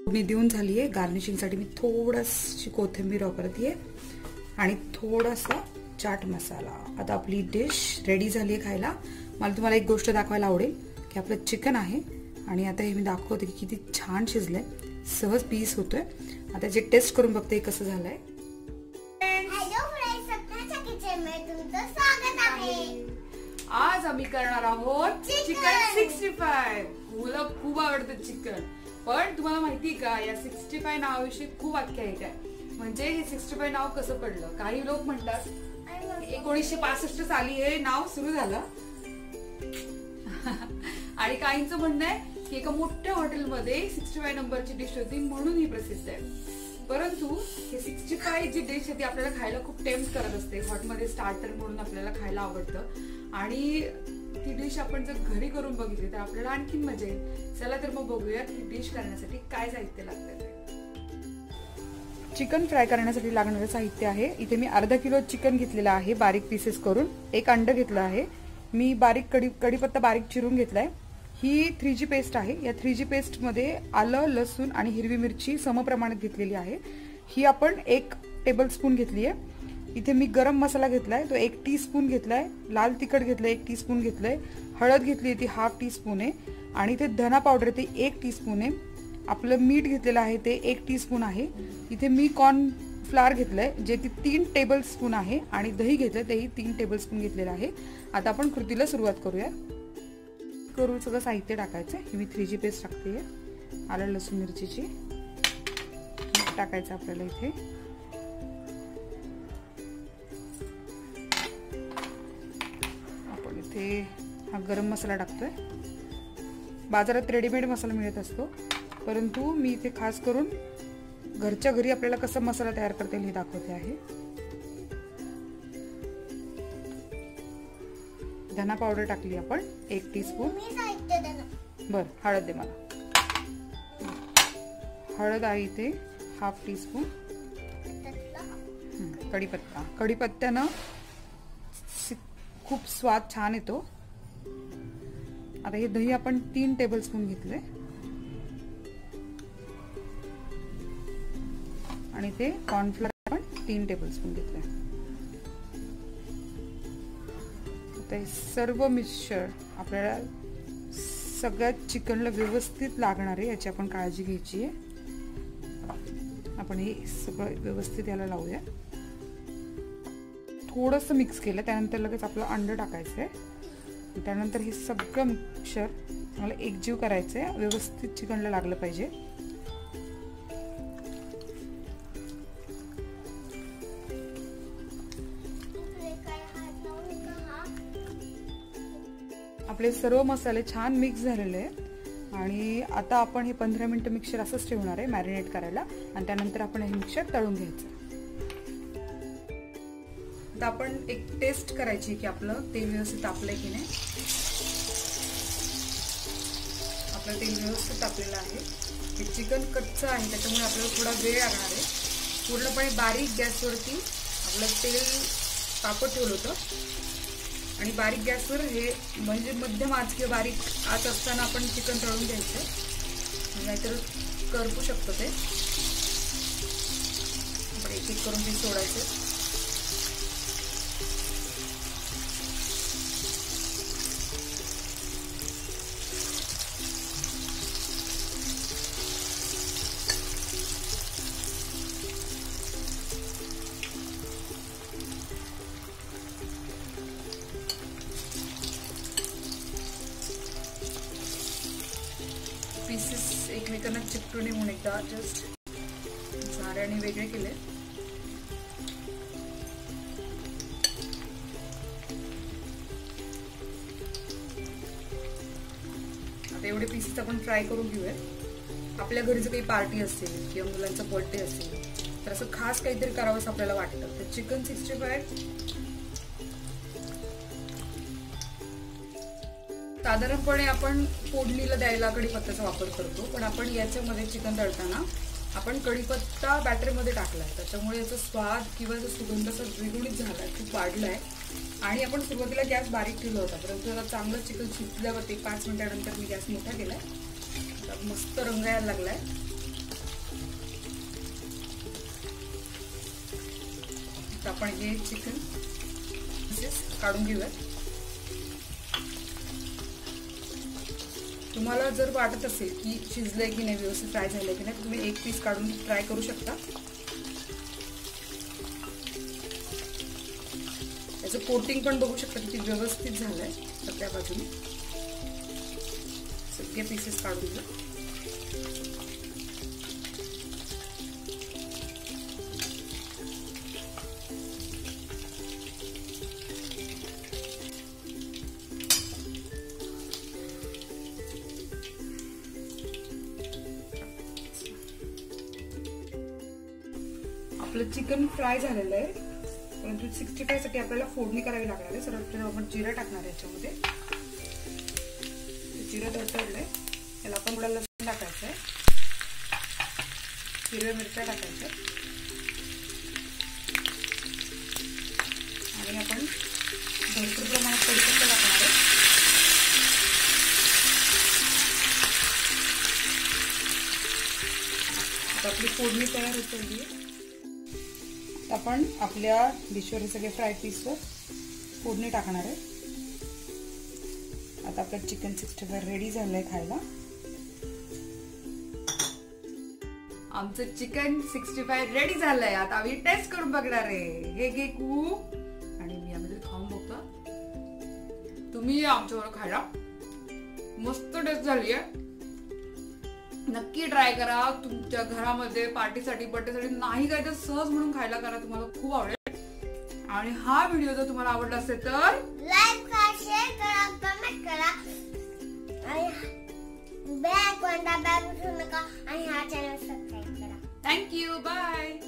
मी देऊन झाली आहे. गार्निशिंगसाठी मी थोडीशी कोथिंबीर वापरते आणि थोडासा चाट मसाला. आता आपली डिश रेडी झाली आहे खायला. मला तुम्हाला एक गोष्ट दाखवायला आवडेल की आपलं चिकन आहे आणि आता हे मी दाखवते की किती छान शिजलंय. सहज पीस होतोय. आता जे टेस्ट करून बघते कसं झालंय. हॅलो फ्रेंड्स, सपनाच्या किचन मध्ये तुमचं स्वागत आहे. आज आम्ही करणार आहोत चिकन 65. मला खूप आवडतं चिकन. पण तुम्हाला माहिती का या 65 नावाविषयी खूप आख्यायिका आहे. म्हणजे हे 65 नाव कसं पडलं. काही लोक म्हणतात 1965 साली हे नाव सुरू झालं आणि काहींचं म्हणणं आहे की एका मोठ्या हॉटेलमध्ये 65 नंबरची डिश होती म्हणून ही प्रसिद्ध आहे. परंतु हे 65 जी डिश आहे ती आपल्याला खायला खूप टेम्प्ट करत असते. हॉटेलमध्ये स्टार्टर म्हणून आपल्याला खायला आवडतं आणि ती डिश आपण जर घरी करून बघितली तर आपल्याला आणखीन मजा येईल. चला तर मग बघूया की डिश करण्यासाठी काय साहित्य लागतं ते. चिकन फ्राय करण्यासाठी लागणारे साहित्य आहे. इथे मी अर्धा किलो चिकन घेतलेला आहे बारीक पीसेस करून. एक अंड घेतलं आहे. मी बारीक कढीपत्ता बारीक चिरून घेतलाय. ही 3G पेस्ट आहे. या 3G पेस्ट मध्ये आलं, लसूण आणि हिरवी मिरची समप्रमाणात घेतलेली आहे. ही आपण 1 टेबलस्पून घेतली आहे. इथे मी गरम मसाला घेतलाय तो 1 टीस्पून घेतलाय. लाल तिखट घेतलंय 1 टीस्पून घेतलंय. हळद घेतली ती ½ टीस्पून आहे आणि इथे धना पावडर ते 1 टीस्पून आहे. आपलं मीठ घेतलेलं आहे ते 1 टीस्पून आहे. इथे मी कॉर्न फ्लावर घेतलंय जे की 3 टेबलस्पून आहे आणि दही घेतलंय तेही 3 टेबलस्पून घेतलेलं आहे. आता आपण कृतीला सुरुवात करूया. सगळं साहित्य टाकायचं. ही मी 3G पेस्ट टाकते. आलं लसूण मिरचीची टाकायचं आपल्याला इथे. आपण इथे हा गरम मसाला टाकतोय. बाजारात रेडीमेड मसाला मिळत असतो परंतु मी इथे खास करून घरच्या घरी आपल्याला कसं मसाला तयार करता येईल हे दाखवते आहे. धना पावडर टाकली आपण 1 टीस्पून. बर हळद दे मला. हळद आहे इथे ½ टीस्पून. कढीपत्त्यानं खूप स्वाद छान येतो. आता हे दही आपण 3 टेबलस्पून घेतले आणि ते कॉर्नफ्लोअर आपण 3 टेबलस्पून घेतले. आता हे सर्व मिक्सचर आपल्याला सगळ्यात चिकनला व्यवस्थित लागणार आहे याची आपण काळजी घ्यायची आहे. आपण हे सगळं व्यवस्थित याला लावूया. थोडंसं मिक्स केलं त्यानंतर लगेच आपलं अंड टाकायचं आहे. त्यानंतर हे सगळं मिक्सचर मला एकजीव करायचं आहे. व्यवस्थित चिकनला लागलं पाहिजे. आपले सर्व मसाले छान मिक्स झालेले आहेत आणि आता आपण हे 15 मिनिटं मिक्सचर असंच ठेवणार आहे मॅरिनेट करायला आणि त्यानंतर आपण हे मिक्सचर तळून घ्यायचं. आता आपण एक टेस्ट करायची की आपलं तेल व्यवस्थित तापलंय की नाही. आपलं तेल व्यवस्थित तापलेलं आहे. हे चिकन कच्चं आहे त्याच्यामुळे आपल्याला थोडा वेळ लागणार आहे. पूर्णपणे बारीक गॅसवरती आपलं तेल तापत ठेवलं होतं आणि बारीक गॅसवर हे म्हणजे मध्यम आच किंवा बारीक आच असताना आपण चिकन तळून घ्यायचं नाहीतर करपू शकतो ते. एक एक करून ते सोडायचं. पीसेस एकमेकांना चिपटू नये म्हणून एकदा जस्ट झाऱ्याने वेगळे केले. आता एवढे पीसेस आपण फ्राय करून घेऊया. आपल्या घरी जर काही पार्टी असेल किंवा मुलांचा बर्थडे असेल तर असं खास काहीतरी करावंसं आपल्याला वाटतं. तर चिकन 65 साधारणपणे आपण फोडणीला द्यायला कढीपत्त्याचा वापर करतो पण आपण याच्यामध्ये चिकन तळताना आपण कढीपत्ता बॅटरमध्ये टाकलाय त्याच्यामुळे याचा स्वाद किंवा जो सुगंध असा द्विगुणित झालाय, खूप वाढलाय. आणि आपण सुरुवातीला गॅस बारीक ठेवला होता परंतु आता चांगलं चिकन शिजल्यावरती 5 मिनिटानंतर मी गॅस मोठा केलाय. मस्त रंग यायला लागलाय. तर आपण हे चिकन काढून घेऊया. तुम्हाला जर वाटत असेल की शिजलंय की नाही, व्यवस्थित फ्राय झालंय की नाही, तुम्ही एक पीस काढून फ्राय करू शकता. त्याचं कोटिंग पण बघू शकता किती व्यवस्थित झालंय. सगळ्या बाजूने सगळे पीसेस काढून घ्या. आपलं चिकन फ्राय झालेलं आहे, परंतु 65 साठी आपल्याला फोडणी करावी लागणार आहे. सर्वप्रथम आपण जिरं टाकणार आहे याच्यामध्ये. जिरं तडतडलंय, त्याला आपण थोडा लसूण टाकायचं आहे, हिरव्या मिरच्या टाकायच्या आणि आपण भरपूर प्रमाणात कढीपत्ता टाकणार आहे. आता आपली फोडणी तयार होती आहे. आपण आपल्या डिशवर हे सगळे फ्राय पीसवर फोडणी टाकणार आहे. आता आपलं चिकन 65 रेडी झालंय खायला. आमचं चिकन 65 रेडी झालंय. आता आम्ही टेस्ट करून बघणार आहे. हे घे कू आणि मी यामध्ये खाऊन बघतो. तुम्ही या आमच्यावर खायला. मस्त टेस्ट झाली आहे. नक्की ट्राय करा. तुमच्या घरामध्ये पार्टीसाठी बर्थडेसाठी नाही काय तर सहज म्हणून खायला करा. तुम्हाला खूप आवडेल. आणि हा व्हिडिओ जर तुम्हाला आवडला असेल तर लाईक करा, शेअर करा, कमेंट करा आणि बेल आयकॉन दाबायला विसरू नका आणि हा चॅनल सबस्क्राइब करा. थँक्यू. बाय.